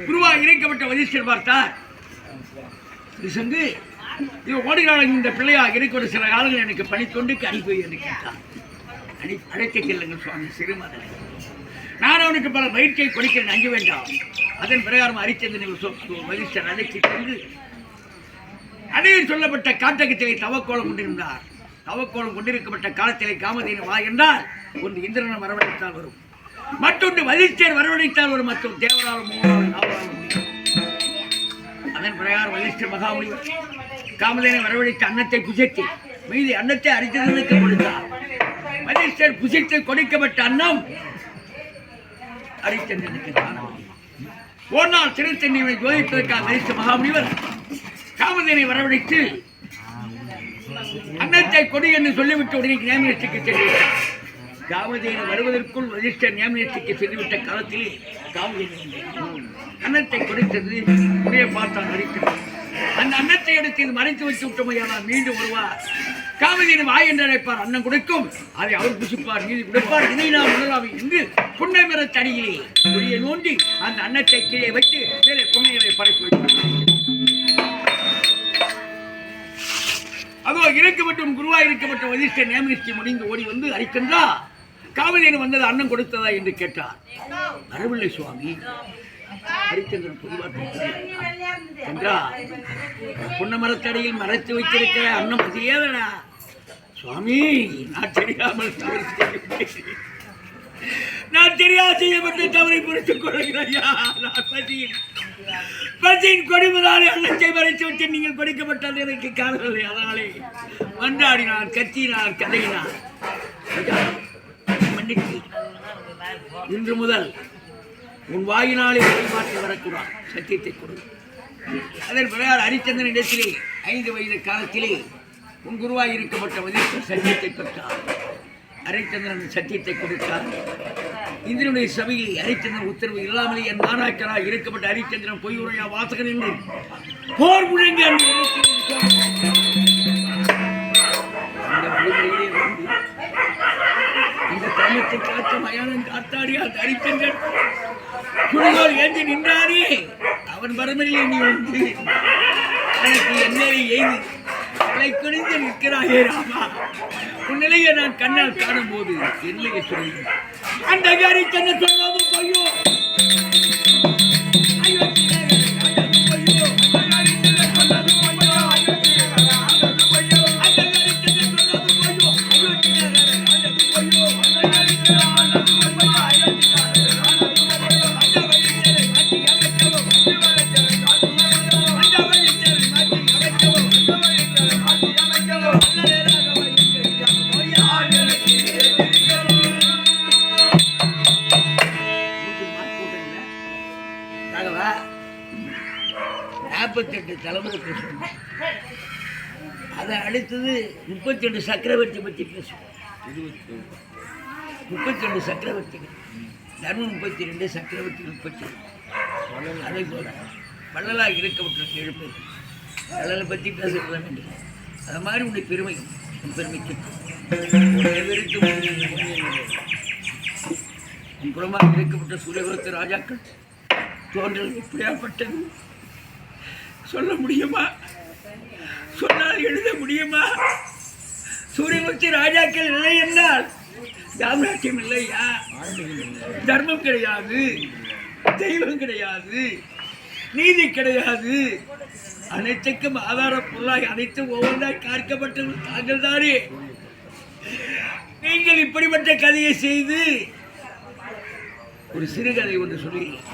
குருவாக இருக்கப்பட்ட வசிஷ்டர் பார்த்தார், திருசங்கு இவன் ஓடுகிறான், இந்த பிள்ளையாக இருக்கிற சில காலங்கள் எனக்கு பணித்தொண்டுக்கு அனுப்பி என்று கேட்டான். அழைக்க செல்லுங்கள் சுவாமி சிறுமதனை, நான் அவனுக்கு பல பயிற்சியை கொடுக்கிறேன், அஞ்சு வேண்டாம். அதன் பிரகாரம் ஹரிச்சந்திரன் வசிஷ்டர் அழைத்து சென்று அடையில் சொல்லப்பட்ட காட்டகத்திலே தவக்கோலம் கொண்டிருந்தார். தவக்கோலம் கொண்டிருக்கப்பட்ட காலத்திலே காமதேனு வா என்றால் ஒன்று இந்திரனை வரவழைத்தால் வரும், மற்றொன்று வசிஷ்டர் வரவழைத்தால் வரும், மற்றும் தேவரால் 3 நாவலால் முடியும். அதன் பிரகாரம் வசிஷ்டர் மகாமுனிவர் காமதேனை வரவழைத்த அன்னத்தை புசித்து மீதி அன்னத்தை ஹரிச்சந்திரனுக்கு கொடுத்தார். வசிஷ்டர் புசித்து கொடுக்கப்பட்ட அன்னம் ஹரிச்சந்திரனுக்கு தானம். ஒரு நாள் திருத்தண்ணியை ஜோதிப்பதற்காக வசிஷ்ட மகாமுனிவர் காமதேனை வரவழைத்து அன்னத்தை கொடு என்று சொல்லிவிட்டு உடனே நேமியத்துக்கு சென்றார். காமதேனை வருவதற்குள் வசிஷ்டர் நேமியத்துக்கு சென்றுவிட்ட காலத்தில் காமதேனை அன்னத்தை கொடுத்தது உடைய பார்த்தான் ஹரிச்சந்திரன். அந்த அன்னத்தை எடுத்து மறைத்து வைத்து விட்டமையானால் மீண்டும் வருவார். காமதேனு வாய் என்று அழைப்பார், அன்னம் கொடுக்கும், அதை அவர் புசிப்பார், நீதி கொடுப்பார், இதை நாம் உணராவி என்று புன்னை மரத்தடியிலே குழியை நோண்டி அந்த அன்னத்தை கீழே வைத்து மேலே புன்னைகளை படைப்பு வைத்தார். அதோ இருக்கப்பட்டும் குருவாய் இருக்கப்பட்ட வசிஷ்டர் நேமனிஷ்டி முடிந்து ஓடி வந்து ஹரிச்சந்திரா காமதேனு வந்தது அன்னம் கொடுத்ததா என்று கேட்டார். வரவில்லை சுவாமி. ஹரிச்சந்திரன் புன்ன மரத்தடியில் மறைத்து வைத்திருக்கிற அன்னம் அது ஏதடா சுவாமி, நான் தெரியாமல் செய்யப்பட்ட தவறை புரித்துக் கொள்கிறாயா? பசியின் கொடுமையாலே அன்னத்தை மறைத்து விட்டு நீங்கள் கொடுக்கப்பட்டது எனக்கு காணவில்லை. அதனாலே மன்றாடினார், கத்தினார், கதையினார். மன்னித்து இன்று முதல் உன் வாயினாலே மாற்றி வரக்கூடாது, சத்தியத்தை கொடு. அதன் பிரகாரம் ஹரிச்சந்திரன் இடத்திலே 5 வயது காலத்திலே உன் குருவாய் இருக்கப்பட்ட வசிஷ்டர் சத்தியத்தை பெற்றார். ஹரிச்சந்திரன் சத்தியத்தை கொடுத்தார். இந்திரனுடைய சபையில் ஹரிச்சந்திரன் உத்தரவு இல்லாமலே என் மாணாக்கராக இருக்கப்பட்ட ஹரிச்சந்திரன் பொய் உரையா வாசகன் என்று போர் முழங்கி இந்த தர்மத்தை காத்த மயானம் காத்தாடி அந்த ஹரிச்சந்திரன் குடியோர் ஏந்தி நின்றாரே, அவன் வரமில்லை நீ வந்து எனக்கு என்னை எய்து தலை குனிந்து நிற்கிறாயே ராமா, உன் நிலையை நான் கண்ணால் காணும் போது என்னைய சொல்லி அந்த காரி கண்ண சொல்லாது போயோ. தலைமுறை அதை அடுத்தது 32 சக்கரவர்த்தி பற்றி பேசுவோம். 32 சக்கரவர்த்திகள், தர்மம் 32, சக்கரவர்த்தி 32. அதே போல வள்ளலாக இருக்கப்பட்ட 7 பேர். வள்ளலை பற்றி பேசக்கூடாது என்று அது மாதிரி உன்னுடைய பெருமையும் உன் பெருமைக்கு உன் புறமாக இருக்கப்பட்ட சூரியகுலத்து ராஜாக்கள் தோன்றல் எப்படியாப்பட்டது சொல்ல முடியுமா? சொன்னால் எழுத முடியுமா? சூரியகுலத்து ராஜாக்கள் இல்லை என்றால் சாம்ராஜ்யம் இல்லையா? தர்மம் கிடையாது, தெய்வம் கிடையாது, நீதி கிடையாது. அனைத்துக்கும் ஆதார பொருளாய் அனைத்தும் ஒவ்வொன்றாய் பார்க்கப்பட்டது தாங்கள் தானே. நீங்கள் இப்படிப்பட்ட கதையை செய்து ஒரு சிறுகதை ஒன்று சொல்லுகிறேன்.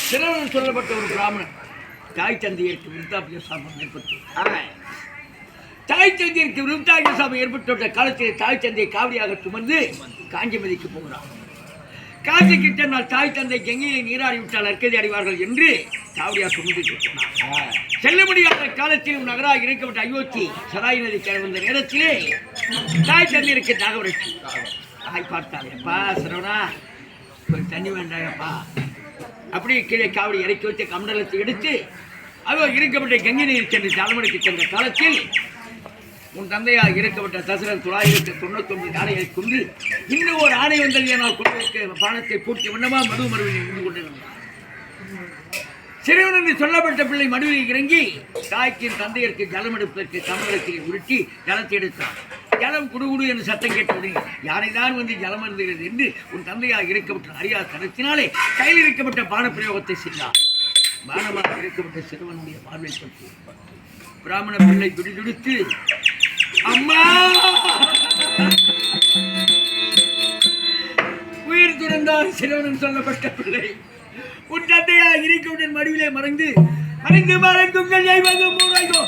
சிறுவன் சொல்லப்பட்ட ஒரு பிராமணன் தாய் தந்தையருக்கு விருத்தாபிய சாபம் ஏற்பட்டு தாய் தந்தையருக்கு விருத்தாபிய சாபம் ஏற்பட்ட காலத்தில் தாய் தந்தையை காவடியாக சுமந்து காஞ்சிமதிக்கு போகிறான். காஞ்சிக்கு சென்றால் தாய் தந்தை கங்கையை நீராடி விட்டால் நற்கதி அடைவார்கள் என்று காவடியாக சுமந்து சொன்னார். செல்ல முடியாத காலத்தில் நகராக இணைக்கப்பட்ட அயோத்தி சராய் நதி வந்த நேரத்திலே தாய் தந்தையருக்கு தாகவரட்சி தாய் பார்த்தாங்க. அப்பா சரவணா ஒரு தண்ணி வேண்டாங்கப்பா. அப்படியே கீழே காவடி இறக்கி வச்சு கமண்டலத்தை எடுத்து அவர் இருக்கப்பட்ட கங்கை நீர் சென்று தலைமுறைக்கு சென்ற காலத்தில் உன் தந்தையாக இருக்கப்பட்ட தசரன் 999 ஆணைகளை கொண்டு இன்னும் ஒரு ஆணை வந்தல் என்னால் கொண்டிருக்க பானத்தை பூர்த்தி வண்ணமா மறுவினை நின்று கொண்டிருந்தார். சிறுவன் என்று சொல்லப்பட்ட பிள்ளை மடுவில் இறங்கி தாய்க்கு தந்தையருக்கு ஜலம் எடுப்பதற்கு கமண்டலத்தில் உருட்டி ஜலத்தை எடுத்தார். ஜலம் குடுகுடு என்று சத்தம் கேட்டவுடன் யாரைதான் வந்து ஜலம் அருந்துகிறது என்று உன் தந்தையாக இருக்கப்பட்ட அறியாத தனத்தினாலே கையில் இருக்கப்பட்ட பான பிரயோகத்தை செய்தார். பானமாக இருக்கப்பட்ட சிறுவனுடைய பார்வை பற்றி பிராமண பிள்ளை துடிதுடித்து அம்மா உயிர் துறந்தார். சிறுவன் சொல்லப்பட்ட பிள்ளை உன் தந்தையாக இருக்கவுடன் மடுவிலே மறைந்து மறைந்து மறைந்துங்கள் ஜெய்வது மூரையோ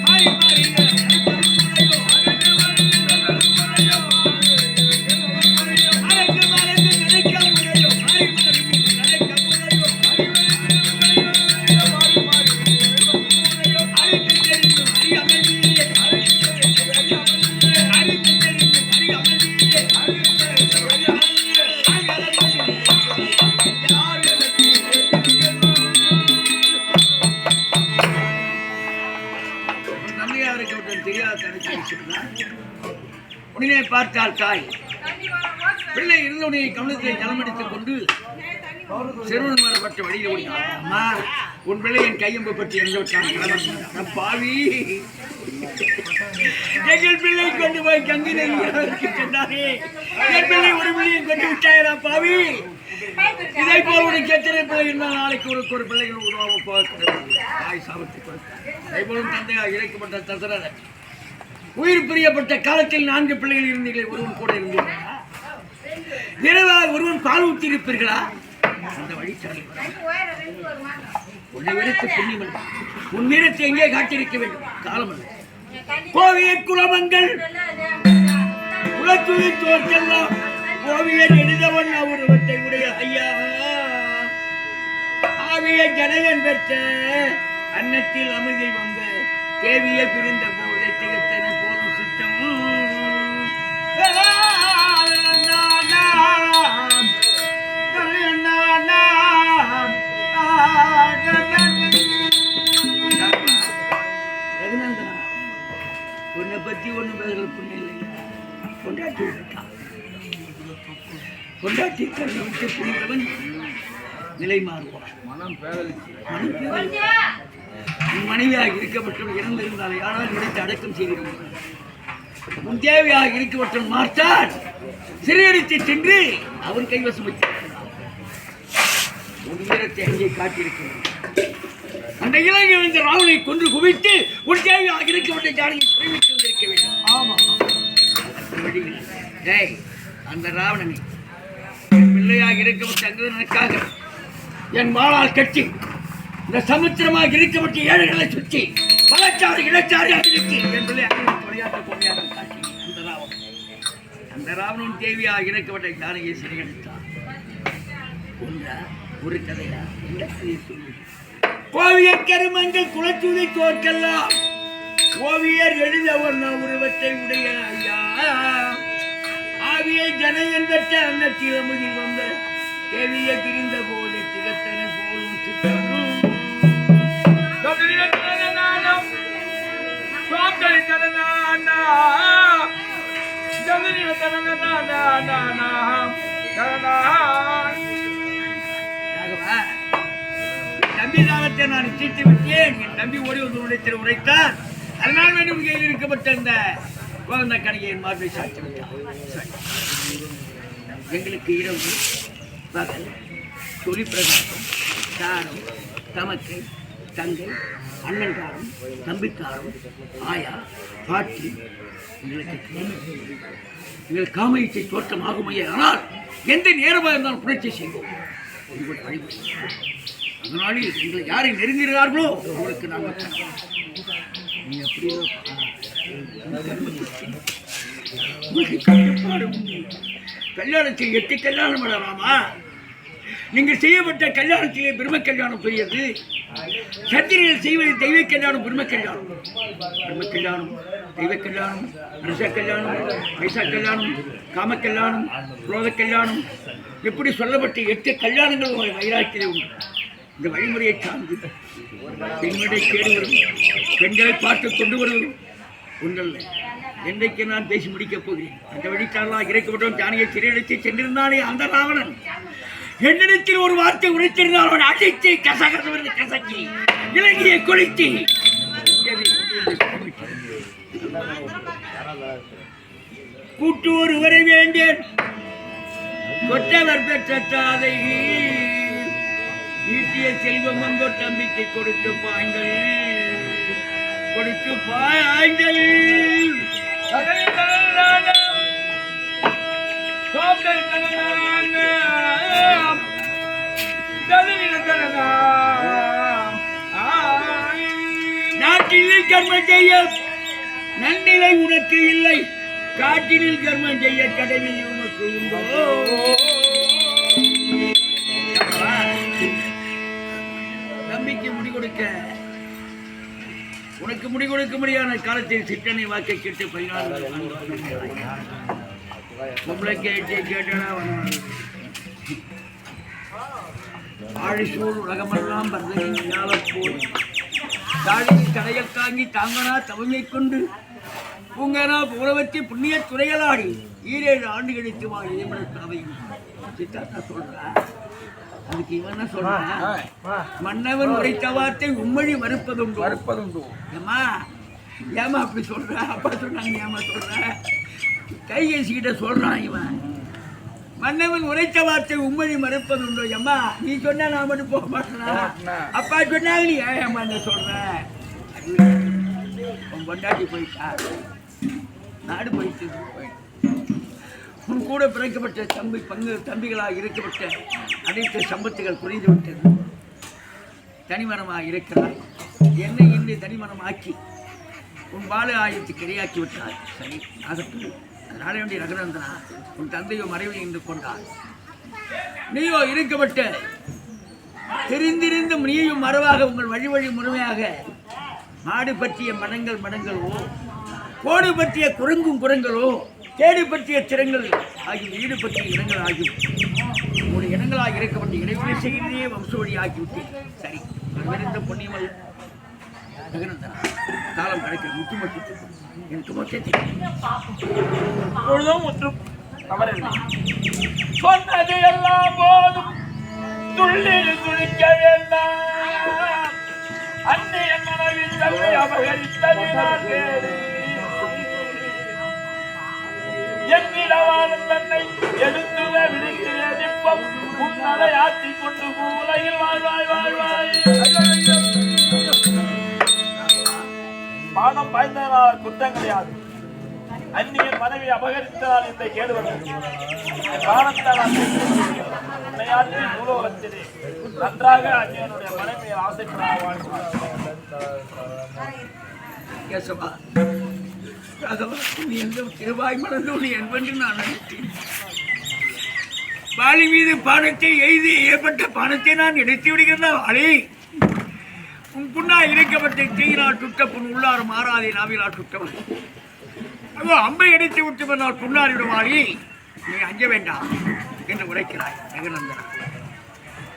மாறி மாறி உடனே பார்த்தால் தாய் பிள்ளை இருந்தவுடைய கவனத்தை ஜலமெடுத்துக் கொண்டு சிறுவன் வரப்பட்ட வழியில் ஓடினார். அம்மா உன் பிள்ளை என் கையம்பு பற்றி இறந்துவிட்டான் பாவி. எங்கள் பிள்ளை கொண்டு போய் கங்கை நதிக்கு சென்றாரே, என் பிள்ளை ஒரு பிள்ளையை கொண்டு விட்டாயரா பாவி. இதை போல் உனக்கு எத்தனை பிள்ளை இருந்தால் நாளைக்கு ஒரு பிள்ளைகள் உருவாக போக தாய் சாபத்தை கொடுத்தார். அதே போலும் தந்தையாக இழைக்கப்பட்ட தசரர் உயிர் பிரியப்பட்ட காலத்தில் 4 பிள்ளைகள் இருந்தீர்களே, ஒருவன் கூட இருந்தீர்களா? இரவாக ஒருவன் பால் ஊற்றி இருப்பீர்களா? அந்த வழிச்சாலை உன்னை எடுத்து புண்ணியமன் உன் வீரத்தை எங்கே காட்டியிருக்க வேண்டும்? காலமல்ல கோவிய குலமங்கள் குலத்துயிர் தோற்கெல்லாம் கோவியர் எழுதவன் உருவத்தை உடைய ஐயா ஆவிய ஜனகன் பெற்ற அன்னத்தில் அமுதில் வந்த தேவியை பிரிந்த போதை திகத்தன போலும் சித்தம் ரகுநந்தனா உன்னை பற்றி ஒண்ணு பேசுற புண்ணு இல்லையா? கொண்டாட்டி விட்டான். கொண்டாட்டி கண்ணை விட்டு புரிந்தவன் நிலை மாறுவான். மனம் பேரலிச்சு உன் மனைவியாக இருக்கப்பட்டவன் இறந்திருந்தால் யாரால் நினைத்து அடக்கம் செய்திருந்தார். உன் தேவையாக இருக்கப்பட்டவன் மாற்றான் சிறையடித்து சென்று அவன் கைவசம் வைத்திருக்கிறான். உன் வீரத்தை அங்கே காட்டியிருக்கிறான். அந்த இளைஞர் இந்த ராவனை கொன்று குவித்து உன் தேவையாக இருக்கப்பட்ட ஜானையை தெரிவித்து வந்திருக்க வேண்டும். ஆமா டேய், அந்த ராவணனை என் பிள்ளையாக இருக்கப்பட்ட அங்கதனுக்காக என் மாளால் கட்டி இந்த சமுத்திரமாக இருக்கப்பட்ட ஏழைகளை சுற்றி பலச்சாறு இளச்சாறு அதிர்ச்சி என் பிள்ளை விளையாட்டு பொம்மையாக காட்டி அந்த ராவணன் தேவியாக இருக்கப்பட்ட ஜானையை சிறையடித்தார். ஒரு கதையா இந்த கதையை சொல்லி கோவியர் கருமங்கள் குலச்சூதை தோற்கெல்லாம் ஓவியர் எழுதவர் உருவத்தை உடைய ஐயா ஆவியை ஜனையன் பெற்ற அன்னத்திலமுதில் வந்த தேவிய பிரிந்த போது திகத்தனை போலும் தம்பி தானத்தை நான் தீர்த்து விட்டேன். என் தம்பி ஓடி வந்து உடைத்தில் உரைத்தார். அதனால் வேண்டும் கையில் இருக்கப்பட்ட இந்த குழந்தை கடையை என் மார்பை சாட்சி விட்டார். எங்களுக்கு இரவு பகல் தொழில் பிரகாசம் தாரம் தமக்கை தங்கை அண்ணன்காரம் தம்பிக்காரம் ஆயா பாட்டி எங்களுக்கு காமயத்தை தோற்றமாகுமையே. ஆனால் எந்த நேரமாக இருந்தாலும் புரட்சி செய்வோம். உங்களுடைய வழிமுறை அதனாலே எங்களை யாரை நெருங்குகிறார்களோ உங்களுக்கு நாங்கள் நீ அப்படியோ கல்யாணத்தில் 8 கல்யாணம் பண்ணலாமா? நீங்கள் செய்யப்பட்ட கல்யாணத்திலே பிரம்ம கல்யாணம் பெரியது. சத்திரிகள் செய்வது தெய்வ கல்யாணம் பிரம்ம கல்யாணம். பிரம்ம கல்யாணம் தெய்வ கல்யாணம் அரச கல்யாணம் பைசா கல்யாணம் காம கல்யாணம் குரோத கல்யாணம் எப்படி சொல்லப்பட்ட 8 கல்யாணங்கள் உங்கள் வைராக்கிலே உண்டு. இந்த வழிமுறையை சார்ந்து பெண்களை தேடி வரும் பெண்களை பார்த்து கொண்டு வருவதும் ஒன்றல்ல. என்றைக்கு நான் பேசி முடிக்கப் போகிறேன். அந்த வழித்தாளாக இறைக்கப்பட்டவன் ஜானியை சிறையடித்து சென்றிருந்தானே அந்த ராவணன் என்னிடத்தில் ஒரு வார்த்தை உரைத்திருந்தால் அவன் அடித்து கசகசவர்கள் கசக்கி இலங்கையை கொளுத்தி கூட்டு ஒருவரை வேண்டேன் கொற்றவர் பெற்ற தாதை ஈட்டிய செல்வம் வந்தோ தம்பிக்கு கொடுத்து பாய்ந்தல் நாட்டில் கர்மம் செய்ய நன்னிலை உனக்கு இல்லை. காட்டினில் கர்மம் செய்ய கடவில் உனக்கு உண்டோ? தம்பிக்கு முடி கொடுக்க உனக்கு முடி கொடுக்க முடியாத காலத்தில் சிற்றனை வாக்கை கேட்டு 14 பொம்பளை கேட்டா ஆழிசூழ் உலகமெல்லாம் போய் தாழியில் கடையில் தாங்கி தாங்கனா தவமை கொண்டு பூங்கனா உறவத்தி புண்ணிய துறைகளாடி 7 ஆண்டு கழித்து வாழையும் சித்தாத்தா சொல்ற. அதுக்கு இவன் சொல்றான், மன்னவன் உரைத்த வார்த்தை உம்மொழி மறுப்பதுண்டு. ஏமா ஏமா அப்படி சொல்ற? அப்பா சொன்னாங்க ஏமா சொல்ற? கைகேசிக்கிட்ட சொல்றான் இவன், மன்னவன் உரைத்த வார்த்தை உம்மொழி மறுப்பதுண்டோ. ஏமா நீ சொன்னா நான் மட்டும் போக மாட்டேனா? அப்பா சொன்னாங்க நீ ஏமா என்ன சொல்ற? உன் பொண்டாட்டி போயிட்டா, நாடு போயிட்டு உன் கூட பிறக்கப்பட்ட தம்பிகளாக இருக்கப்பட்ட அனைத்து சம்பத்துகள் குறைந்து விட்டது. தனிமரமாக இருக்கிறார். என்னை இன்று தனிமரமாக்கி உன் பால ஆயத்துக்கு இடையாக்கி விட்டார். சரி ஆகட்டும். அதனால வேண்டிய ரகுநந்தனா உன் தந்தையோ மறைவில் இருந்து கொண்டார். நீயோ இருக்கப்பட்ட தெரிந்திருந்தும் நீயும் மறவாக உங்கள் வழி முறையாக மாடு பற்றிய மடங்களோ கோடு பற்றிய குரங்களோ தேடி பற்றிய திறங்கள் ஆகிய வீடு பற்றிய இடங்கள் ஆகியும் உங்களுடைய இடங்களாக இருக்கப்பட்ட இடைவெளி செய்தியே வம்ச வழி ஆக்கிவிட்டேன். சரி இந்த பொன்னியமல் ரகுநந்தனா காலம் கிடைக்கிற முற்றுமட்டு எனக்கு மொத்தத்தை பொழுதும் முற்றும் தவறில்லை. சொன்னது எல்லாம் போதும் துள்ளில் துளிக்க வேண்டாம். அன்னைய மன தன்னை அபகரித்தது நான் கேடு. என்னிடவானும் தன்னை எடுத்துவ விடுக்கிறேன் இப்பம் உன்னதை ஆற்றிக் கொண்டு உலகில் வாழ்வாய் வாழ்வாய். பானம் பாய்ந்ததனால் குற்றம் கிடையாது. அந்நியன் மனைவி அபகரித்ததால் இந்த கேடு வந்தது. பானத்தால் உன்னையாற்றி பூலோகத்திலே நன்றாக அந்நியனுடைய மனைவியை ஆசைப்படாத வாழ்வார். கேசவா, ராகவா, நீ எந்த திருவாய் மறந்து நீ என்பென்று நான் நினைத்தேன். வாலி மீது பானத்தை எய்து ஏற்பட்ட பானத்தை நான் எடுத்து விடுகிறதா வாலி? உன் புண்ணா இறைக்கப்பட்ட தீயினால் சுட்ட புண் உள்ளாறு மாறாதே நாவினால் சுட்டவன். அதோ அம்பை அடித்து விட்டு நான் புண்ணாரிடுவாளி, நீ அஞ்ச வேண்டாம் என்று உரைக்கிறாய். ஜெகநந்தனா,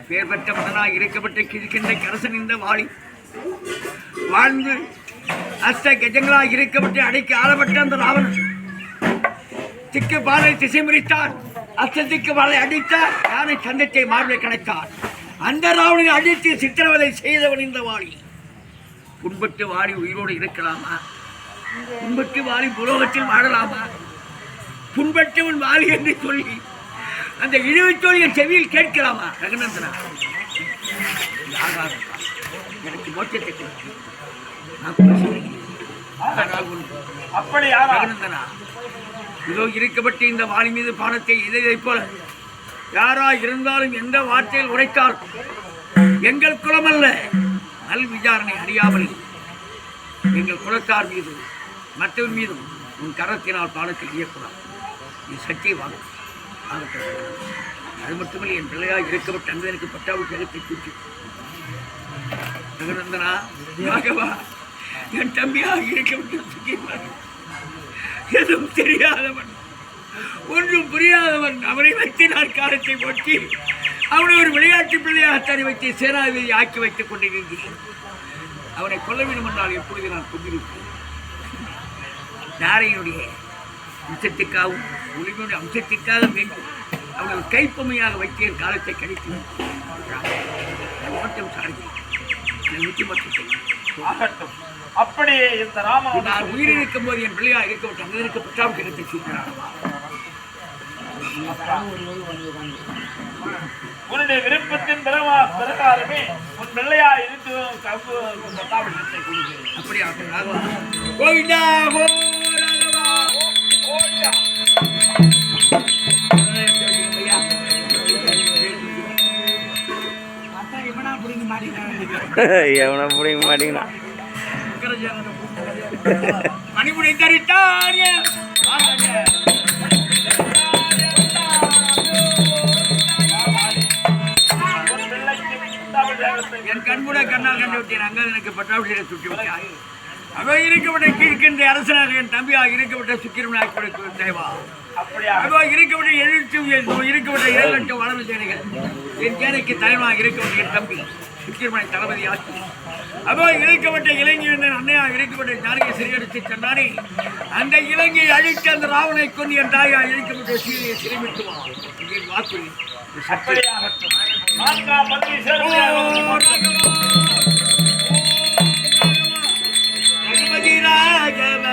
பேர் பெற்ற மகனாய் இறைக்கப்பட்ட கிழக்கின்ற கரசன் இந்த வாளி வாழ்ந்து அஷ்ட கஜங்களாய் இறைக்கப்பட்டு அடைக்கு ஆளப்பட்ட அந்த ராவணன் திக்கு பாலை திசை முறித்தான். அஷ்டத்திற்கு பாலை அடித்தார். யானை சந்தத்தை மார்பை கணைத்தார். அந்த ராவணனை அடித்து சித்திரவதை செய்தவன் இந்த வாளி. புண்பட்டு வாளி உயிரோடு இருக்கலாமா? புண்பட்டு வாளி புலோகத்தில் வாழலாமா? புண்பட்டவன் வாளி என்று சொல்லி அந்த இழிவுத்தோழியின் செவியில் கேட்கலாமா? ரகுநந்தனா, எனக்கு மோட்சத்தை கொடுத்து ரகுநந்தனா, இதோ இருக்கப்பட்டு இந்த வாளி மீது பானத்தை இதை போல யாரா இருந்தாலும் எந்த வார்த்தையில் உரைத்தால் எங்கள் குலம் அல்ல, நல் விசாரணை அறியாமல் எங்கள் குலத்தார் மீது மற்றவர் மீதும் உன் கரத்தினால் பானத்தில் இயக்கூடாது. நீ சக்தியை வாங்க. அது மட்டுமில்லை, என் பிள்ளையாக இருக்கப்பட்ட அங்கு எனக்கு பட்டாவு கருத்தை கூட்டி ரகுநந்தனா, ராகவா, என் தம்பியாக இருக்கப்பட்ட எதுவும் தெரியாதவன், ஒன்றும் புரியாதவன், அவனை வைத்து நான் காலத்தை ஒட்டி அவனை ஒரு விளையாட்டு பிள்ளையாக தனி வைத்து சேனாதிபதி ஆக்கி வைத்துக் கொண்டிருந்தேன். அவனை கொல்ல வேண்டும் என்றால் எப்பொழுது நான் கொண்டிருப்பேன். நாரையனுடைய அம்சத்திற்காகவும் ஒளிவனுடைய அம்சத்திற்காக வேண்டும் அவனை ஒரு கைப்பமையாக வைத்து என் காலத்தை கழித்து ஓட்டம் சார்ந்து ஆகட்டும். அப்படியே இந்த ராமன் நான் உயிர் இருக்கும் போது என் பிள்ளையாக இருக்கப்பட்ட அங்கே இருக்க பட்டாம் கிடத்தை சூட்டினான். உன்னுடைய விருப்பத்தின் பிரகாரமே உன் பிள்ளையா இருந்து பட்டாபிஷத்தை கொடுக்கிறேன். அப்படியா? கோவிந்தா எவனை பிடிக்க மாட்டீங்கன்னா மணிமுடி தரித்தார் என் கண்கூட கண்ணால் கண்டு விட்டேன். அங்கே எனக்கு பட்டாபிஷேகம் சுட்டி விட்டாய். அவ இருக்கப்பட்ட கீழ்கின்ற அரசனாக என் தம்பியாக இருக்கப்பட்ட சுக்கிரமனாக கொடுக்க தேவா. அதோ இருக்கப்பட்ட இருக்கப்பட்ட 7 லட்சம் வளர்ந்த சேனைகள் என் சேனைக்கு தலைவனாக இருக்கப்பட்ட என் தம்பி சுக்கிரமனை தளபதி ஆட்சி. அதோ இருக்கப்பட்ட இளைஞன் அன்னையாக இருக்கப்பட்ட ஜானகியை சிறையடித்து சென்றானே, அந்த இலங்கையை அழித்து அந்த ராவனை கொண்டு என் தாயாக இருக்கப்பட்ட சீரையை சிறைமிட்டுவான். வாக்குறுதி ரகுபதி ராஜவ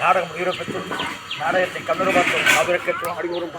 நாடகம் உயிரை பெற்று நாடகத்தை கண்ணூர் பார்த்து அடிவோரும்